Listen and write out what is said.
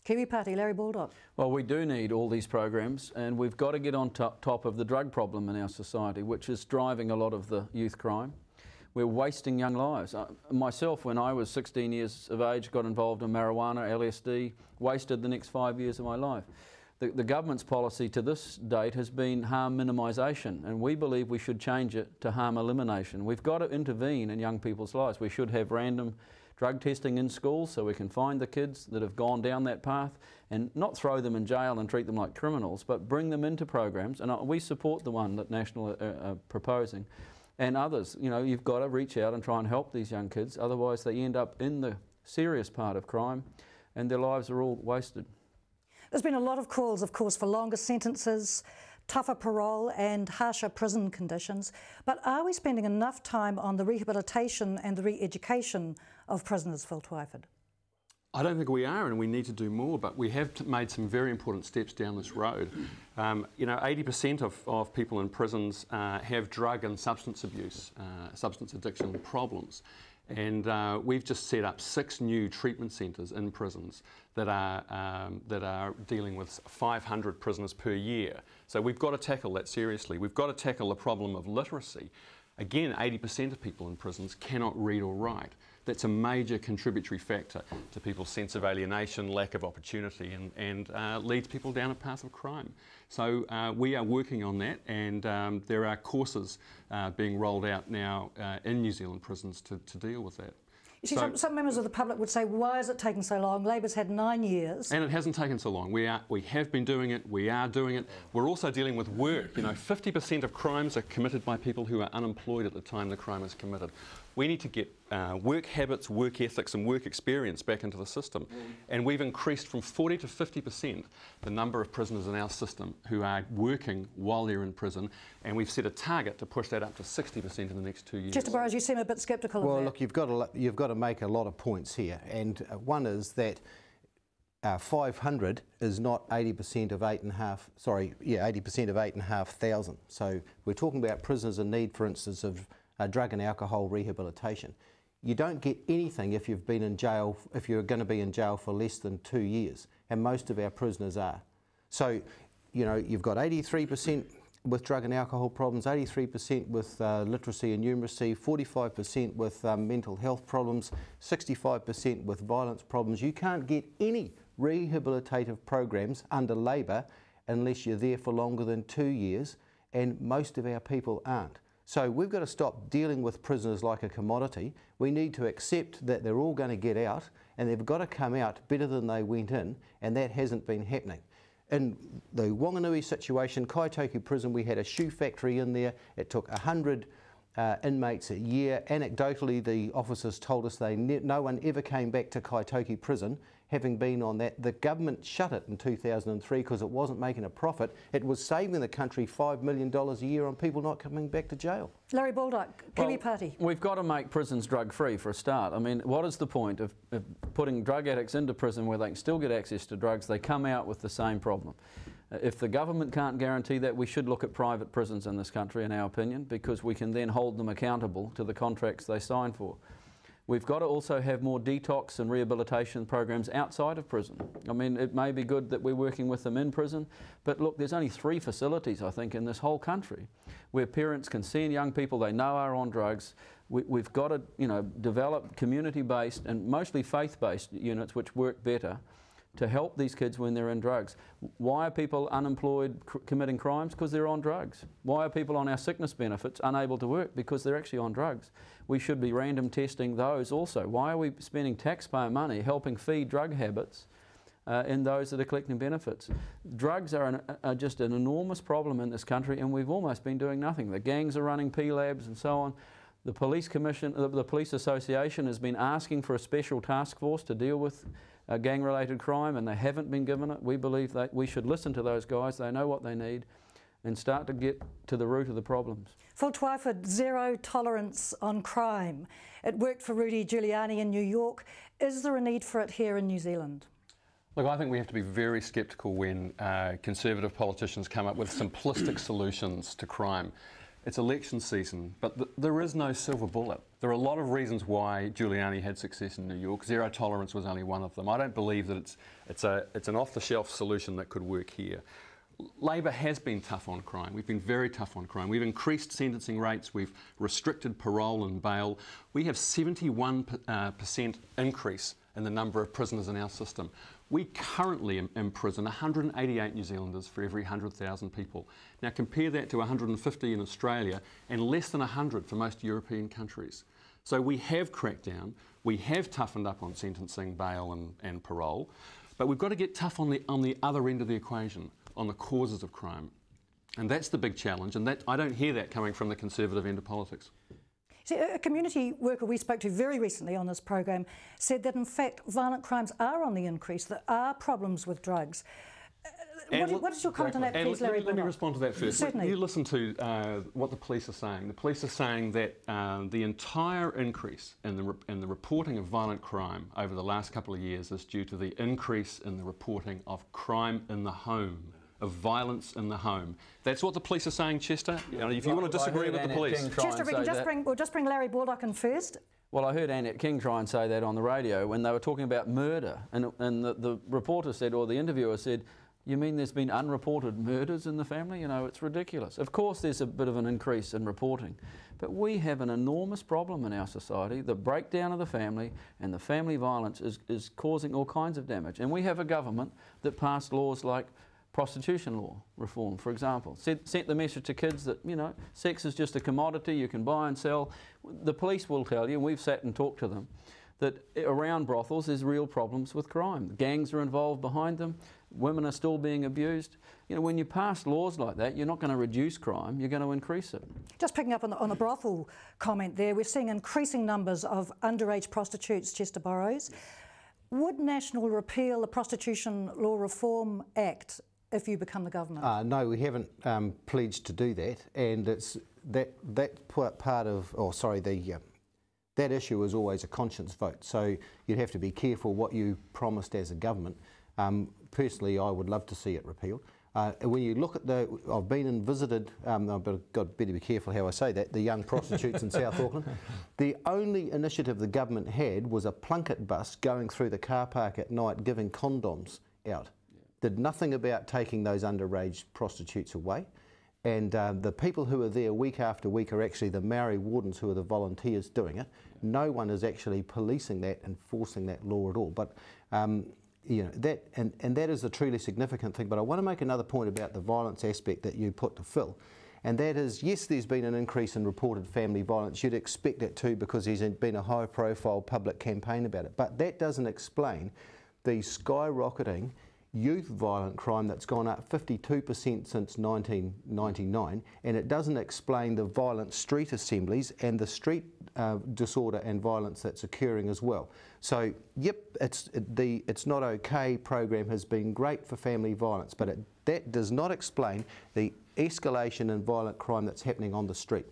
Kiwi Party, Larry Baldock. Well, we do need all these programs, and we've got to get on top of the drug problem in our society, which is driving a lot of the youth crime. We're wasting young lives. Myself, when I was 16 years of age, got involved in marijuana, LSD, wasted the next 5 years of my life. The government's policy to this date has been harm minimisation, and we believe we should change it to harm elimination. We've got to intervene in young people's lives. We should have random drug testing in schools so we can find the kids that have gone down that path and not throw them in jail and treat them like criminals, but bring them into programs. And we support the one that National are proposing. And others, you know, you've got to reach out and try and help these young kids, otherwise they end up in the serious part of crime and their lives are all wasted. There's been a lot of calls, of course, for longer sentences, tougher parole and harsher prison conditions, but are we spending enough time on the rehabilitation and the re-education of prisoners, Phil Twyford? I don't think we are, and we need to do more, but we have made some very important steps down this road. You know, 80% of people in prisons have drug and substance abuse, substance addiction problems. And we've just set up 6 new treatment centres in prisons that are dealing with 500 prisoners per year. So we've got to tackle that seriously. We've got to tackle the problem of literacy. Again, 80% of people in prisons cannot read or write. That's a major contributory factor to people's sense of alienation, lack of opportunity, and leads people down a path of crime. So we are working on that, and there are courses being rolled out now in New Zealand prisons to deal with that. You see, some members of the public would say, why is it taking so long? Labor's had 9 years. And it hasn't taken so long. We have been doing it, we are doing it. We're also dealing with work. You know, 50% of crimes are committed by people who are unemployed at the time the crime is committed. We need to get work habits, work ethics and work experience back into the system. And we've increased from 40 to 50% the number of prisoners in our system who are working while they're in prison, and we've set a target to push that up to 60% in the next 2 years. Chester Burrows, you seem a bit sceptical of that. Well, look, you've got to make a lot of points here, and one is that 500 is not 80% of 80% of 8,500. So we're talking about prisoners in need, for instance, of drug and alcohol rehabilitation. You don't get anything if you've been in jail, if you're going to be in jail for less than 2 years, and most of our prisoners are. So, you know, you've got 83% with drug and alcohol problems, 83% with literacy and numeracy, 45% with mental health problems, 65% with violence problems. You can't get any rehabilitative programs under Labor unless you're there for longer than 2 years, and most of our people aren't. So we've got to stop dealing with prisoners like a commodity. We need to accept that they're all going to get out, and they've got to come out better than they went in, and that hasn't been happening. In the Whanganui situation, Kaitoku prison, we had a shoe factory in there. It took 100 inmates a year. Anecdotally, the officers told us no one ever came back to Kaitoku prison having been on that. The government shut it in 2003 because it wasn't making a profit. It was saving the country $5 million a year on people not coming back to jail. Larry Baldock, Kiwi Party. We've got to make prisons drug-free for a start. I mean, what is the point of putting drug addicts into prison where they can still get access to drugs? They come out with the same problem. If the government can't guarantee that, we should look at private prisons in this country, in our opinion, because we can then hold them accountable to the contracts they sign for. We've got to also have more detox and rehabilitation programs outside of prison. I mean, it may be good that we're working with them in prison, but look, there's only 3 facilities, I think, in this whole country where parents can send young people they know are on drugs. We've got to, you know, develop community-based and mostly faith-based units which work better to help these kids when they're in drugs. Why are people unemployed committing crimes? Because they're on drugs. Why are people on our sickness benefits unable to work? Because they're actually on drugs. We should be random testing those also. Why are we spending taxpayer money helping feed drug habits in those that are collecting benefits? Drugs are just an enormous problem in this country, and we've almost been doing nothing. The gangs are running P-labs and so on. The Police Commission, the Police Association has been asking for a special task force to deal with gang-related crime, and they haven't been given it. We believe that we should listen to those guys. They know what they need, and start to get to the root of the problems. Phil Twyford, zero tolerance on crime. It worked for Rudy Giuliani in New York. Is there a need for it here in New Zealand? Look, I think we have to be very sceptical when Conservative politicians come up with simplistic solutions to crime. it's election season, but there is no silver bullet. There are a lot of reasons why Giuliani had success in New York. Zero tolerance was only one of them. I don't believe that it's an off-the-shelf solution that could work here. Labor has been tough on crime. We've been very tough on crime. We've increased sentencing rates. We've restricted parole and bail. We have 71% increase in the number of prisoners in our system. We currently imprison 188 New Zealanders for every 100,000 people. Now compare that to 150 in Australia and less than 100 for most European countries. So we have cracked down, we have toughened up on sentencing, bail and parole, but we've got to get tough on the other end of the equation, on the causes of crime. And that's the big challenge, and that I don't hear that coming from the Conservative end of politics. See, a community worker we spoke to very recently on this program said that in fact violent crimes are on the increase, there are problems with drugs. What is your comment on that, please, Larry? Let me respond to that first. Certainly. You listen to what the police are saying. The police are saying that the entire increase in the reporting of violent crime over the last couple of years is due to the increase in the reporting of crime in the home, of violence in the home. That's what the police are saying, Chester. You know, if you want to disagree with the police. Chester, we'll just bring Larry Baldock in first. Well, I heard Annette King try and say that on the radio when they were talking about murder, and the reporter said, or the interviewer said, you mean there's been unreported murders in the family? You know, it's ridiculous. Of course there's a bit of an increase in reporting, but we have an enormous problem in our society. The breakdown of the family and the family violence is causing all kinds of damage. And we have a government that passed laws like prostitution law reform, for example. Sent the message to kids that, you know, sex is just a commodity you can buy and sell. The police will tell you, and we've sat and talked to them, that around brothels there's real problems with crime. Gangs are involved behind them. Women are still being abused. You know, when you pass laws like that, you're not going to reduce crime, you're going to increase it. Just picking up on the brothel comment there, we're seeing increasing numbers of underage prostitutes, Chester Burrows. Would National repeal the Prostitution Law Reform Act if you become the government? No, we haven't pledged to do that, and it's that part of, that issue is always a conscience vote. So you'd have to be careful what you promised as a government. Personally, I would love to see it repealed. When you look at I've been and visited, I've got better be careful how I say that, the young prostitutes in South Auckland. The only initiative the government had was a Plunket bus going through the car park at night giving condoms out. Did nothing about taking those underage prostitutes away. And the people who are there week after week are actually the Maori wardens who are the volunteers doing it. No one is actually policing that, enforcing that law at all. But you know, that is a truly significant thing. But I want to make another point about the violence aspect that you put to Phil. And that is, yes, there's been an increase in reported family violence. You'd expect it too, because there's been a high-profile public campaign about it. But that doesn't explain the skyrocketing youth violent crime that's gone up 52% since 1999, and it doesn't explain the violent street assemblies and the street disorder and violence that's occurring as well. So, yep, It's Not Okay program has been great for family violence, but that does not explain the escalation in violent crime that's happening on the street.